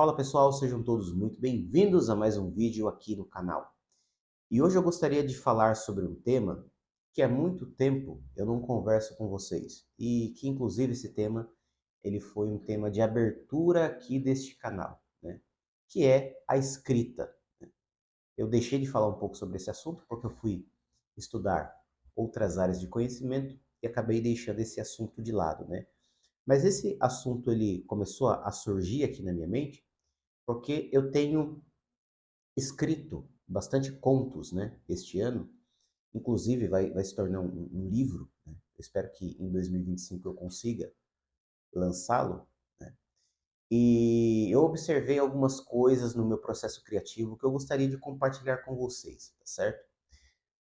Fala pessoal, sejam todos muito bem-vindos a mais um vídeo aqui no canal. E hoje eu gostaria de falar sobre um tema que há muito tempo eu não converso com vocês e que inclusive esse tema ele foi um tema de abertura aqui deste canal, né? Que é a escrita. Eu deixei de falar um pouco sobre esse assunto porque eu fui estudar outras áreas de conhecimento e acabei deixando esse assunto de lado, né? Mas esse assunto ele começou a surgir aqui na minha mente porque eu tenho escrito bastante contos, né, este ano. Inclusive vai se tornar um livro, né? Eu espero que em 2025 eu consiga lançá-lo, né? E eu observei algumas coisas no meu processo criativo que eu gostaria de compartilhar com vocês, tá certo?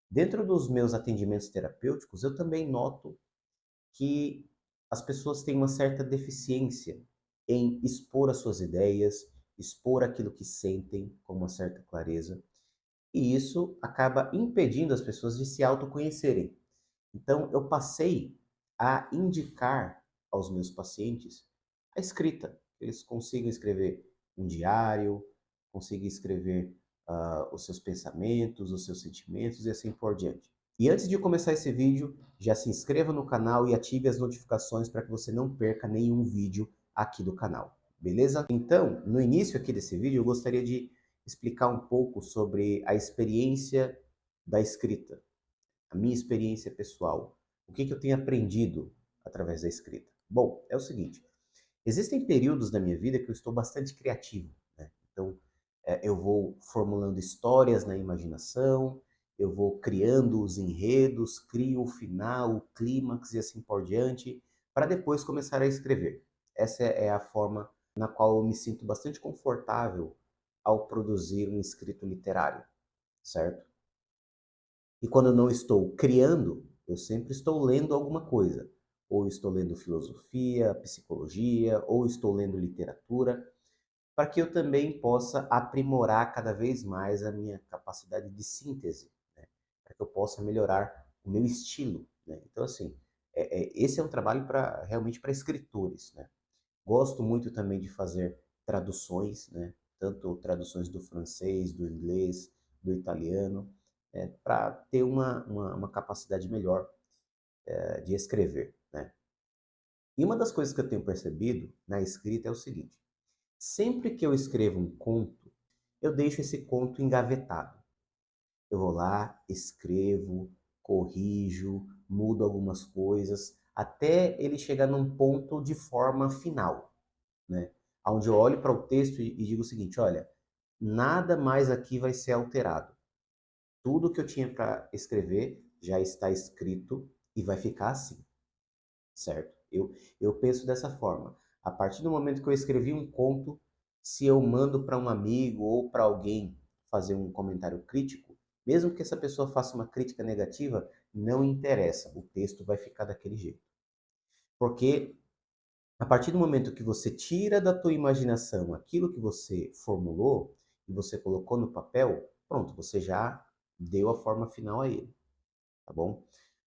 Dentro dos meus atendimentos terapêuticos, eu também noto que as pessoas têm uma certa deficiência em expor as suas ideias, expor aquilo que sentem com uma certa clareza. E isso acaba impedindo as pessoas de se autoconhecerem. Então, eu passei a indicar aos meus pacientes a escrita. Eles consigam escrever um diário, consigam escrever os seus pensamentos, os seus sentimentos e assim por diante. E antes de começar esse vídeo, já se inscreva no canal e ative as notificações para que você não perca nenhum vídeo aqui do canal, beleza? Então, no início aqui desse vídeo, eu gostaria de explicar um pouco sobre a experiência da escrita, a minha experiência pessoal, o que eu tenho aprendido através da escrita. Bom, é o seguinte, existem períodos da minha vida que eu estou bastante criativo, né? Então, eu vou formulando histórias na imaginação, eu vou criando os enredos, crio o final, o clímax e assim por diante, para depois começar a escrever. Essa é a forma na qual eu me sinto bastante confortável ao produzir um escrito literário, certo? E quando eu não estou criando, eu sempre estou lendo alguma coisa. Ou estou lendo filosofia, psicologia, ou estou lendo literatura, para que eu também possa aprimorar cada vez mais a minha capacidade de síntese, né? Para que eu possa melhorar o meu estilo, né? Então, assim, esse é um trabalho para realmente para escritores, né? Gosto muito também de fazer traduções, né? Tanto traduções do francês, do inglês, do italiano, para ter uma capacidade melhor de escrever, né? E uma das coisas que eu tenho percebido na escrita é o seguinte: sempre que eu escrevo um conto, eu deixo esse conto engavetado. Eu vou lá, escrevo, corrijo, mudo algumas coisas, até ele chegar num ponto de forma final, né? Onde eu olho para o texto e digo o seguinte: olha, nada mais aqui vai ser alterado. Tudo que eu tinha para escrever já está escrito e vai ficar assim, certo? Eu penso dessa forma. A partir do momento que eu escrevi um conto, se eu mando para um amigo ou para alguém fazer um comentário crítico, mesmo que essa pessoa faça uma crítica negativa, não interessa, o texto vai ficar daquele jeito. Porque a partir do momento que você tira da tua imaginação aquilo que você formulou e você colocou no papel, pronto, você já deu a forma final a ele, tá bom?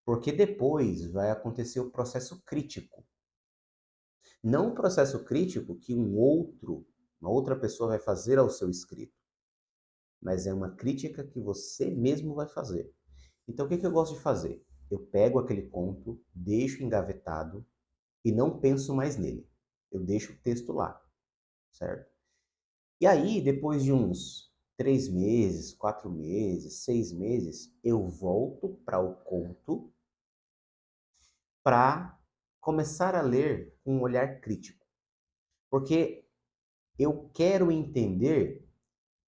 Porque depois vai acontecer o processo crítico. Não o processo crítico que uma outra pessoa vai fazer ao seu escrito, mas é uma crítica que você mesmo vai fazer. Então, o que eu gosto de fazer? Eu pego aquele conto, deixo engavetado e não penso mais nele. Eu deixo o texto lá, certo? E aí, depois de uns 3 meses, 4 meses, 6 meses, eu volto para o conto para começar a ler com um olhar crítico. Porque eu quero entender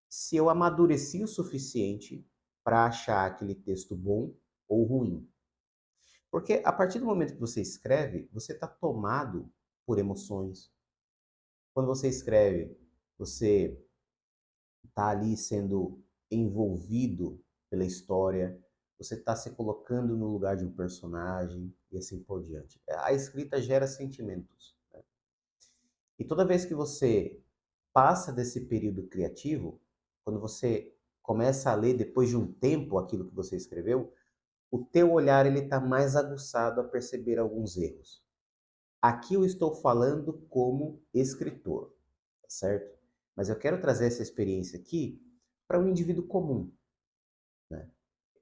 se eu amadureci o suficiente para achar aquele texto bom ou ruim. Porque a partir do momento que você escreve, você está tomado por emoções. Quando você escreve, você está ali sendo envolvido pela história, você está se colocando no lugar de um personagem e assim por diante. A escrita gera sentimentos, né? E toda vez que você passa desse período criativo, quando você começa a ler depois de um tempo aquilo que você escreveu, o teu olhar ele está mais aguçado a perceber alguns erros. Aqui eu estou falando como escritor, tá certo? Mas eu quero trazer essa experiência aqui para um indivíduo comum, né?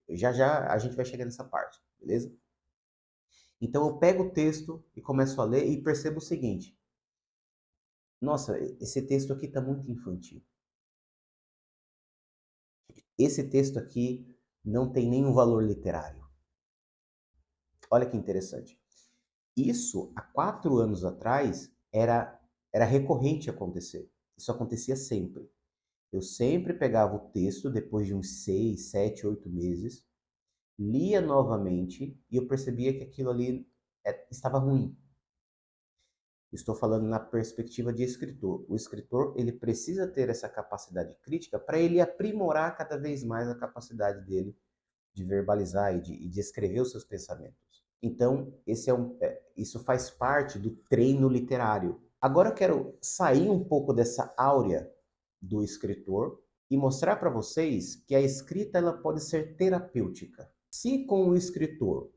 Já já a gente vai chegar nessa parte, beleza? Então eu pego o texto e começo a ler e percebo o seguinte: nossa, esse texto aqui está muito infantil. Esse texto aqui não tem nenhum valor literário. Olha que interessante. Isso, há 4 anos atrás, era recorrente acontecer. Isso acontecia sempre. Eu sempre pegava o texto, depois de uns 6, 7, 8 meses, lia novamente e eu percebia que aquilo ali estava ruim. Estou falando na perspectiva de escritor. O escritor, ele precisa ter essa capacidade crítica para ele aprimorar cada vez mais a capacidade dele de verbalizar e de escrever os seus pensamentos. Então, isso faz parte do treino literário. Agora eu quero sair um pouco dessa áurea do escritor e mostrar para vocês que a escrita ela pode ser terapêutica. Se com o escritor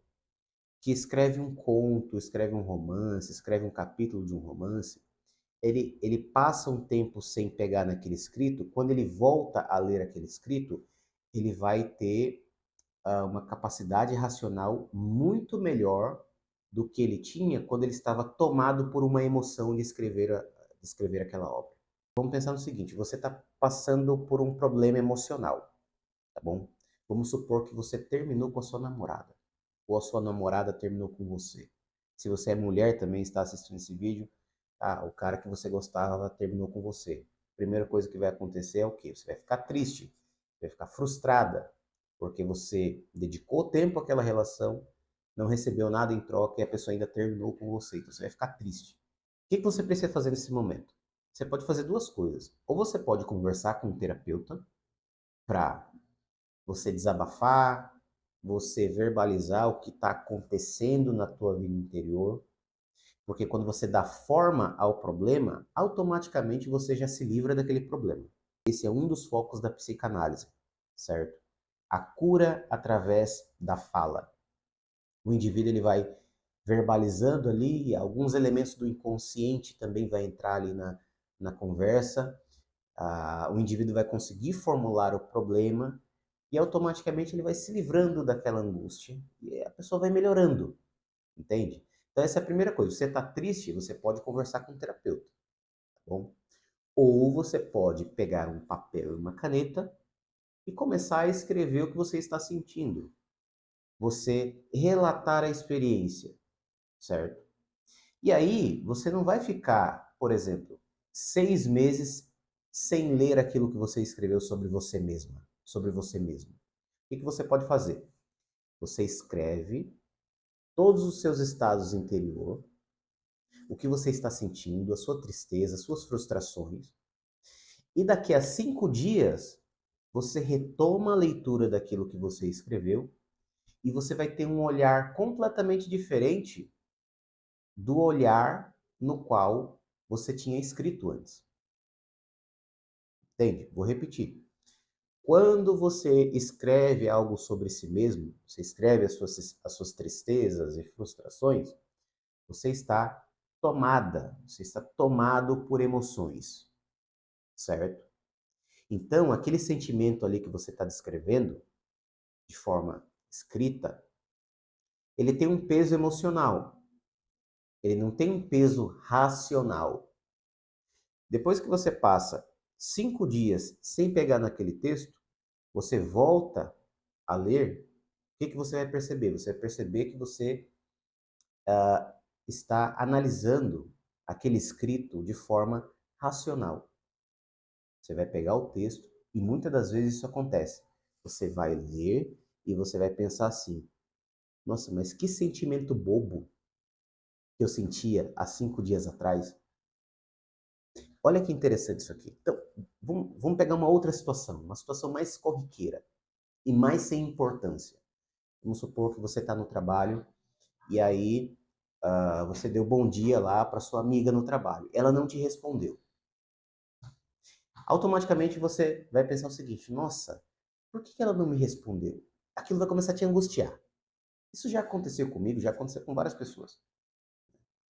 que escreve um conto, escreve um romance, escreve um capítulo de um romance, ele passa um tempo sem pegar naquele escrito, quando ele volta a ler aquele escrito, ele vai ter uma capacidade racional muito melhor do que ele tinha quando ele estava tomado por uma emoção de escrever aquela obra. Vamos pensar no seguinte: você está passando por um problema emocional, tá bom? Vamos supor que você terminou com a sua namorada, ou a sua namorada terminou com você. Se você é mulher também está assistindo esse vídeo, o cara que você gostava terminou com você. A primeira coisa que vai acontecer é o quê? Você vai ficar triste, vai ficar frustrada, porque você dedicou tempo àquela relação, não recebeu nada em troca e a pessoa ainda terminou com você. Então você vai ficar triste. O que você precisa fazer nesse momento? Você pode fazer duas coisas. Ou você pode conversar com um terapeuta para você desabafar, você verbalizar o que está acontecendo na tua vida interior, porque quando você dá forma ao problema, automaticamente você já se livra daquele problema. Esse é um dos focos da psicanálise, certo? A cura através da fala. O indivíduo ele vai verbalizando ali, alguns elementos do inconsciente também vai entrar ali na conversa. O indivíduo vai conseguir formular o problema e automaticamente ele vai se livrando daquela angústia e a pessoa vai melhorando, entende? Então essa é a primeira coisa. Você está triste, você pode conversar com um terapeuta, tá bom? Ou você pode pegar um papel e uma caneta e começar a escrever o que você está sentindo. Você relatar a experiência, certo? E aí você não vai ficar, por exemplo, 6 meses sem ler aquilo que você escreveu sobre você mesma, sobre você mesmo. O que você pode fazer? Você escreve todos os seus estados interior, o que você está sentindo, a sua tristeza, as suas frustrações. E daqui a 5 dias, você retoma a leitura daquilo que você escreveu e você vai ter um olhar completamente diferente do olhar no qual você tinha escrito antes. Entende? Vou repetir. Quando você escreve algo sobre si mesmo, você escreve as suas tristezas e frustrações, você está você está tomado por emoções, certo? Então, aquele sentimento ali que você está descrevendo, de forma escrita, ele tem um peso emocional, ele não tem um peso racional. Depois que você passa 5 dias sem pegar naquele texto, você volta a ler, o que você vai perceber? Você vai perceber que você está analisando aquele escrito de forma racional. Você vai pegar o texto e muitas das vezes isso acontece. Você vai ler e você vai pensar assim: nossa, mas que sentimento bobo que eu sentia há 5 dias atrás. Olha que interessante isso aqui. Então, vamos pegar uma situação mais corriqueira e mais sem importância. Vamos supor que você está no trabalho e aí você deu bom dia lá para sua amiga no trabalho. Ela não te respondeu. Automaticamente você vai pensar o seguinte: nossa, por que ela não me respondeu? Aquilo vai começar a te angustiar. Isso já aconteceu comigo, já aconteceu com várias pessoas.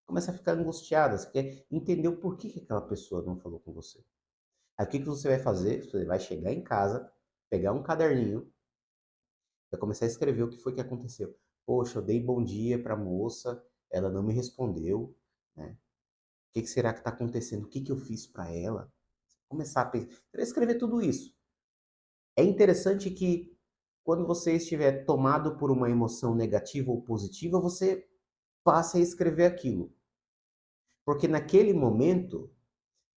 Começa a ficar angustiada, você quer entender o porquê que aquela pessoa não falou com você. Aí o que que você vai fazer? Você vai chegar em casa, pegar um caderninho, vai começar a escrever o que foi que aconteceu. Poxa, eu dei bom dia para a moça, ela não me respondeu, né? O que que será que está acontecendo? O que que eu fiz para ela? Começar a pensar, escrever tudo isso. É interessante que quando você estiver tomado por uma emoção negativa ou positiva, você passe a escrever aquilo. Porque naquele momento,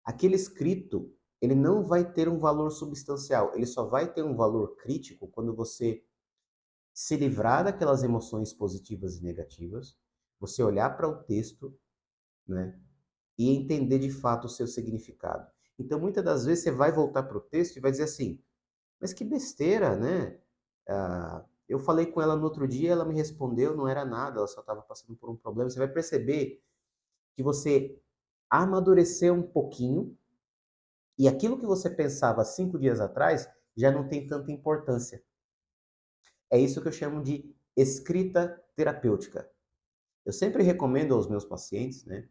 aquele escrito, ele não vai ter um valor substancial, ele só vai ter um valor crítico quando você se livrar daquelas emoções positivas e negativas, você olhar para o texto, né, e entender de fato o seu significado. Então, muitas das vezes você vai voltar para o texto e vai dizer assim: mas que besteira, né? Eu falei com ela no outro dia, ela me respondeu, não era nada, ela só estava passando por um problema. Você vai perceber que você amadureceu um pouquinho e aquilo que você pensava 5 dias atrás já não tem tanta importância. É isso que eu chamo de escrita terapêutica. Eu sempre recomendo aos meus pacientes, né,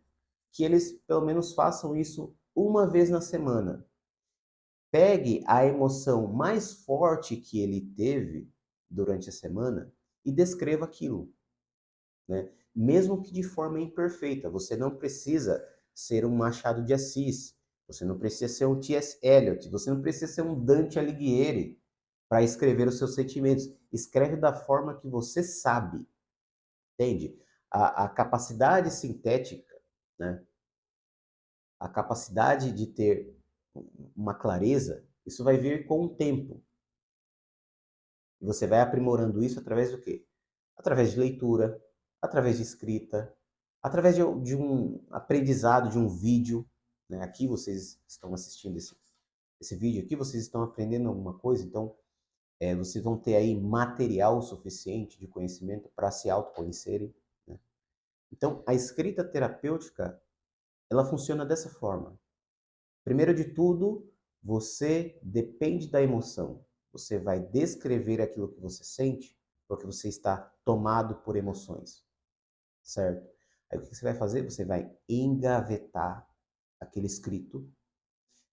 que eles pelo menos façam isso uma vez na semana. Pegue a emoção mais forte que ele teve durante a semana e descreva aquilo, né? Mesmo que de forma imperfeita. Você não precisa ser um Machado de Assis, você não precisa ser um T.S. Eliot, você não precisa ser um Dante Alighieri para escrever os seus sentimentos. Escreve da forma que você sabe, entende? A capacidade sintética, né? A capacidade de ter uma clareza, isso vai vir com o tempo. E você vai aprimorando isso através do quê? Através de leitura, através de escrita, através de um aprendizado, de um vídeo. Né? Aqui vocês estão assistindo esse vídeo aqui, vocês estão aprendendo alguma coisa, então vocês vão ter aí material suficiente de conhecimento para se autoconhecerem. Né? Então, a escrita terapêutica, ela funciona dessa forma. Primeiro de tudo, você depende da emoção. Você vai descrever aquilo que você sente, porque você está tomado por emoções, certo? Aí o que você vai fazer? Você vai engavetar aquele escrito.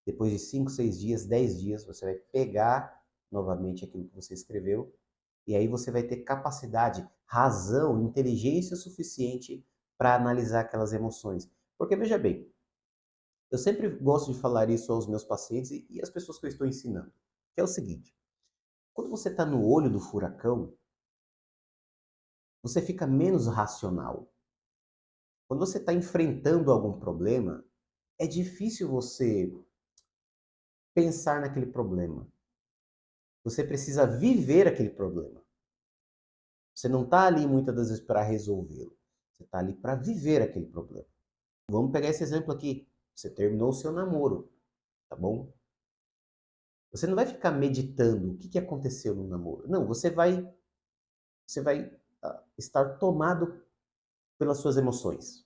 Depois de 5, 6 dias, 10 dias, você vai pegar novamente aquilo que você escreveu e aí você vai ter capacidade, razão, inteligência suficiente para analisar aquelas emoções. Porque veja bem, eu sempre gosto de falar isso aos meus pacientes e às pessoas que eu estou ensinando, que é o seguinte: quando você está no olho do furacão, você fica menos racional. Quando você está enfrentando algum problema, é difícil você pensar naquele problema. Você precisa viver aquele problema. Você não está ali muitas das vezes para resolvê-lo. Você está ali para viver aquele problema. Vamos pegar esse exemplo aqui. Você terminou o seu namoro, tá bom? Você não vai ficar meditando o que aconteceu no namoro. Não, você vai estar tomado pelas suas emoções.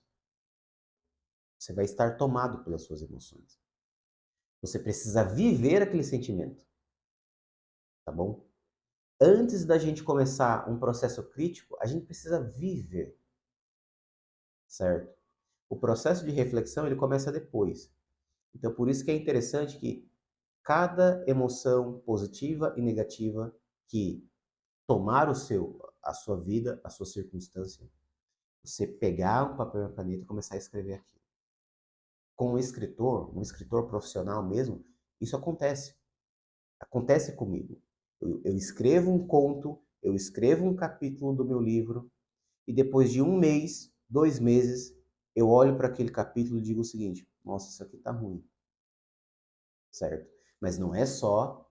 Você vai estar tomado pelas suas emoções. Você precisa viver aquele sentimento, tá bom? Antes da gente começar um processo crítico, a gente precisa viver, certo? O processo de reflexão, ele começa depois. Então, por isso que é interessante que cada emoção positiva e negativa que tomar a sua vida, a sua circunstância, você pegar um papel e uma caneta e começar a escrever aquilo. Com um escritor profissional mesmo, isso acontece. Acontece comigo. Eu escrevo um conto, eu escrevo um capítulo do meu livro, e depois de 1 mês, 2 meses, eu olho para aquele capítulo e digo o seguinte: nossa, isso aqui tá ruim, certo? Mas não é só,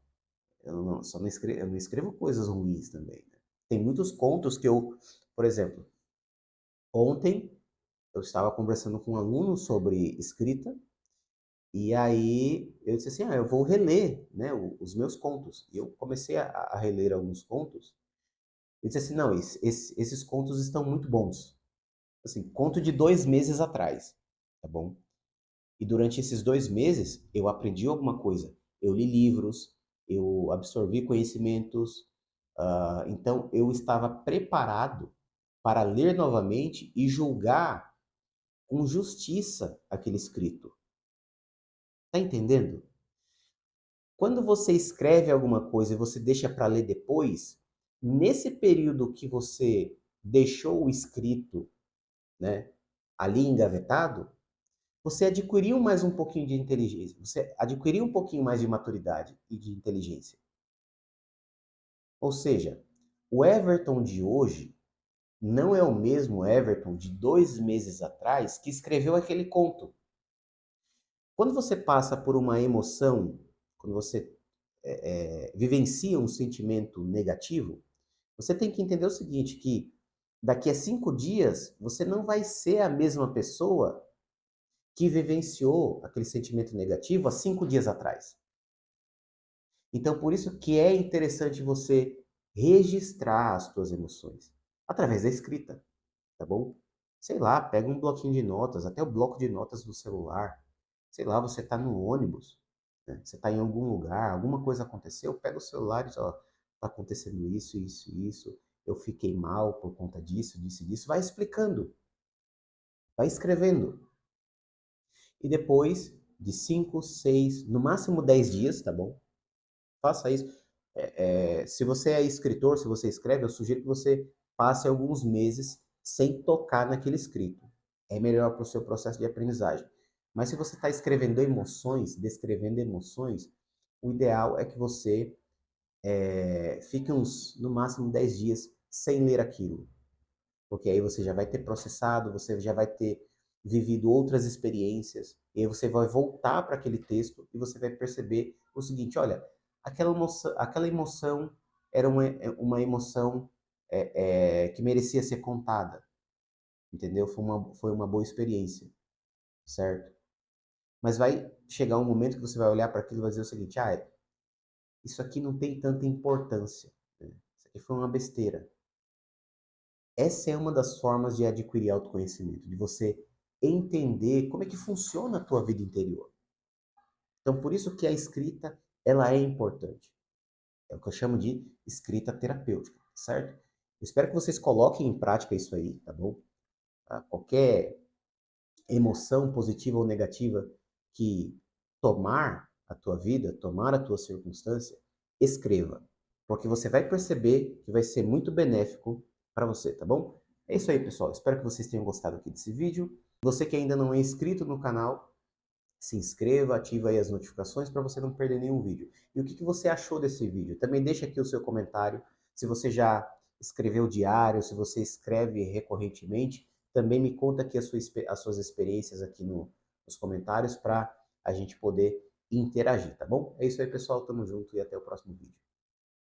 eu não escrevo coisas ruins também. Né? Tem muitos contos que por exemplo, ontem eu estava conversando com um aluno sobre escrita, e aí eu disse assim, eu vou reler, né, os meus contos. E eu comecei a reler alguns contos. E disse assim, não, esses contos estão muito bons. Assim, conto de 2 meses atrás, tá bom? E durante esses 2 meses eu aprendi alguma coisa. Eu li livros, eu absorvi conhecimentos. Então eu estava preparado para ler novamente e julgar com justiça aquele escrito. Tá entendendo? Quando você escreve alguma coisa e você deixa para ler depois, nesse período que você deixou o escrito, né, ali engavetado, você adquiriu mais um pouquinho de inteligência, você adquiriu um pouquinho mais de maturidade e de inteligência. Ou seja, o Everton de hoje não é o mesmo Everton de 2 meses atrás que escreveu aquele conto. Quando você passa por uma emoção, quando você vivencia um sentimento negativo, você tem que entender o seguinte, que daqui a 5 dias você não vai ser a mesma pessoa que vivenciou aquele sentimento negativo há 5 dias atrás. Então, por isso que é interessante você registrar as suas emoções através da escrita, tá bom? Sei lá, pega um bloquinho de notas, até o bloco de notas do celular. Sei lá, você está no ônibus, né? Você está em algum lugar, alguma coisa aconteceu, pega o celular e diz, ó, tá acontecendo isso, isso, isso, eu fiquei mal por conta disso, disso, disso. Vai explicando, vai escrevendo. E depois de 5, 6, no máximo 10 dias, tá bom? Faça isso. Se você é escritor, se você escreve, eu sugiro que você passe alguns meses sem tocar naquele escrito. É melhor para o seu processo de aprendizagem. Mas se você está escrevendo emoções, descrevendo emoções, o ideal é que você fique uns, no máximo, 10 dias sem ler aquilo. Porque aí você já vai ter processado, você já vai ter vivido outras experiências, e aí você vai voltar para aquele texto e você vai perceber o seguinte, olha, aquela emoção era uma emoção que merecia ser contada, entendeu? Foi uma boa experiência, certo? Mas vai chegar um momento que você vai olhar para aquilo e vai dizer o seguinte, isso aqui não tem tanta importância, né? Isso aqui foi uma besteira. Essa é uma das formas de adquirir autoconhecimento, de você entender como é que funciona a tua vida interior. Então, por isso que a escrita, ela é importante. É o que eu chamo de escrita terapêutica, certo? Eu espero que vocês coloquem em prática isso aí, tá bom? Tá? Qualquer emoção positiva ou negativa que tomar a tua vida, tomar a tua circunstância, escreva, porque você vai perceber que vai ser muito benéfico para você, tá bom? É isso aí, pessoal. Espero que vocês tenham gostado aqui desse vídeo. Você que ainda não é inscrito no canal, se inscreva, ativa aí as notificações para você não perder nenhum vídeo. E o que você achou desse vídeo? Também deixa aqui o seu comentário. Se você já escreveu diário, se você escreve recorrentemente, também me conta aqui as suas experiências aqui nos comentários para a gente poder interagir, tá bom? É isso aí, pessoal. Tamo junto e até o próximo vídeo.